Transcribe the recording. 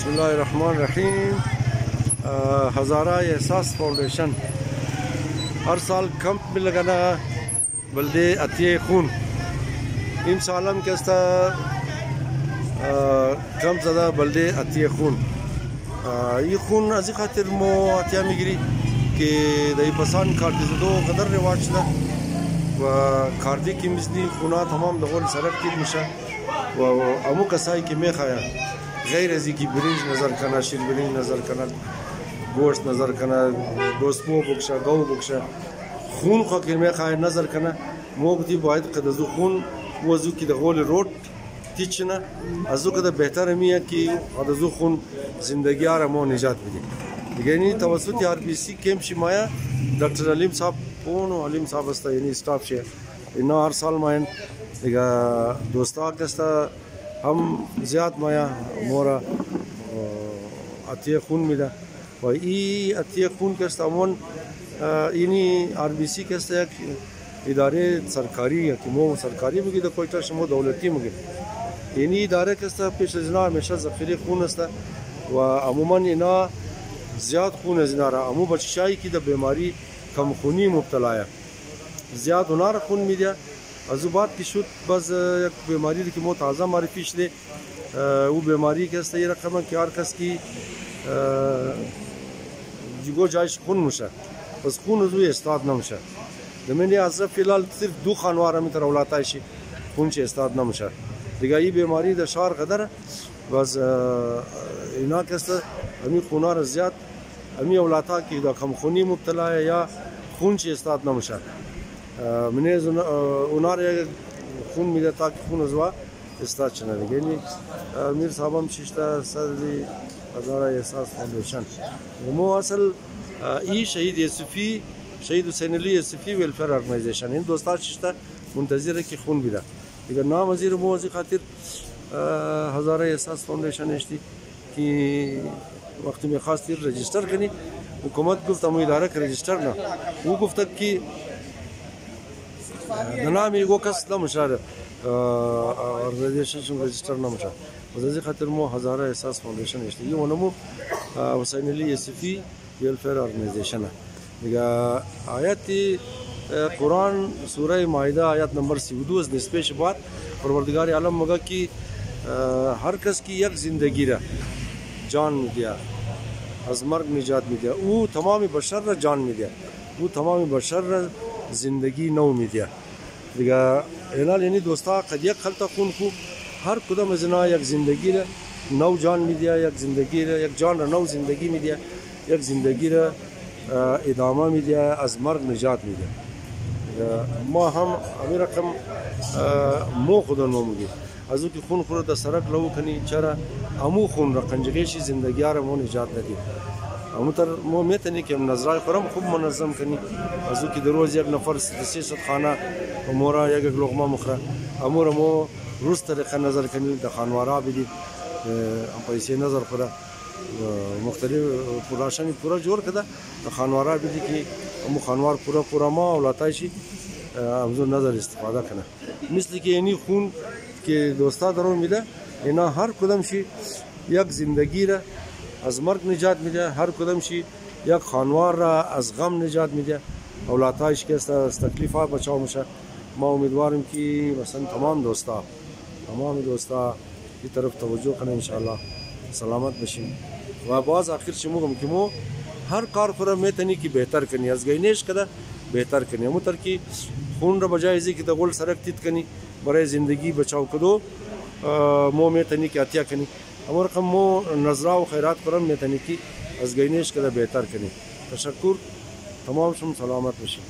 बिस्मिल्लाहिर्रहमानिर्रहीम। हज़ारा एहसास फाउंडेशन हर साल कैंप में लगाना बल्दे अतिये खून इन सालम के कम ज़्यादा बल्दे अतिये खून ये खून अजी खातिर मो अतिया मिगरी कि दही पसान खार्दी दो कदर रिवाज था व खार्दी की मिसली खूना तमाम दगोल सरक की मिशा व अमु कसाई की मैं खाया गैर अजी की ब्रिंज नज़र करना शीर ब्रिंज नज़र करना गोश्त नज़र करना दोस्तों बुक्शा गौ बुक्शा खून खा के मैं खाया नज़र करना मोगती बायद कदज़ु खून वज़ू की दगोल रोट तीचना अज़ू कदा बेहतर हमी है कि कदज़ु खून ज़िंदगी आरामो निजात मिले यानी तवसुत RBC कैंप शिमाया डॉक्टर अलीम साहब कौन अलीम साहब अस्ता यानी स्टाफ शे इन्ना हर साल मायन दिगा दोस्ता कस्ता हम ज़्याद माया मोरा अतिया खून मिला और ये अतिया खून कस्ता अमन इन्हीं RBC कस्ता एक इदारे सरकारी या कि मो सरकारी मुझे तो कोई तरह मो दौलती मुझे इन्हीं इदारे कस्ता पेश जना हमेशा ज़ख़ीरे खून अस्ता व अमूमन इना ज़्याद खून ज़नारा अमू बच्चाई की द बीमारी कम खूनी मुब्तला है ज़्याद उनार खून मिला अजुबात की शुद्ध बस एक बीमारी की मो ताज़ा मारी पिछले वो बीमारी के ये रकम क्यार कस की जिगो जायश खून मुशा बस खून उजू इस्ताद न मुशा मैंने आज फिलहाल सिर्फ दो खानवार में तरह उलाता है खून से इस्ताद न मुशा दिगा ये बीमारी दशार कदर बस इना कस्ता अमी खूनार ज़्याद अमी औलाता की कम खूनी मुब्तला है या खून से इस्ताद न मुशा मैंने उनार खून मिला ताकि खून अजवा इस्ताद चना लगे मीर साहब शिश्ता सदी हज़ारा एहसास फाउंडेशन वो असल ई शहीद यूसुफी शहीद हुसैन अली यूसुफी वेलफेयर ऑर्गेनाइजेशन इन दोस्ता शिश्ता मुंतज़िर की खून मिला लेकिन नाम वज़ीर मोजी खातिर हज़ारा एहसास फाउंडेशन इश्ती कि वक्त में ख़ास तीर रजिस्टर करी हुकूमत गुफ्त हम इदारा का रजिस्टर ना वो गुफ्त की नाम एगो कस न मुशार ऑर्गेनाइजेशन रजिस्टर न मुशार वज़ी खातिर मो हज़ारा एहसास फाउंडेशन इश्ती ये वनमो हुसैन अली यूसुफी वेलफेयर ऑर्गेनाइजेशन है दिगा आयत कुरान सूरह माइदा आयत नंबर 14 निस्बत बात परवरदिगार आलम मगा की हर कस की एक ज़िंदगी रा जान में दिया अजमर्ग निजात में दिया वो तमाम बशर रा जान में दिया वो तमाम बशर रा ज़िंदगी नौ में दिया दिगा एना लेनी दोस्ता कदिया खलता खून को हर कुदम जना एक ज़िंदगी रा नौ जान में दिया एक ज़िंदगी रा एक जान रा नौ ज़िंदगी में दिया एक ज़िंदगी रा इदामा में दिया अजमर्ग निजात में दिया माँ हम अमीर रकम मो खुदा नोमुगी अजू की खून खुरद सरक लो खनी चरा अमू खून रखंजगेशी ज़िंदगी आर मो निजात न दी अमू तर मो में तनी कि हम नजरा करम खूब मनज़म कनी अजू की रोज़ एक नफर से खाना मोरा एक लोकमा मुखरा अमूर मो रोज़ तरीक़ा नज़र कनी द खानवारा भी दी हम पैसे नज़र करा मुख्तलिफ पुराशन पूरा जोर कदा द खानवारा भी दी कि अमू खानवार पूरा पूरा माँ औलाताशी हमजो नज़र इस्तेफादा करना मिसल कि यानी खून के दोस्ता दरों मिला इना हर कदम शी एक ज़िंदगी रा अजमर्ग निजात मिला हर कदम शी एक खानवार रा अज गम निजात मिला औलाताश के तकलीफ़ा बचाओ मुशा माँ उम्मीदवार की वसन तमाम दोस्ता की तरफ तवज्जो करें इंशाअल्लाह सलामत बशी वाबाज आखिर शमो गमकिमो हर कार खुरा में तनी की बेहतर करनी अजगैनेश कदा बेहतर करनी मुतर की खून रा बजाय की दगोल सरक तित कनी बड़े ज़िंदगी बचाओ कदो मो में तनी की अतिया कनी अमर कम मो नजरा व खैरात करम में तनी की अजगैनेश कदा बेहतर कनी तशक्कुर तमाम शुम सलामत बशी।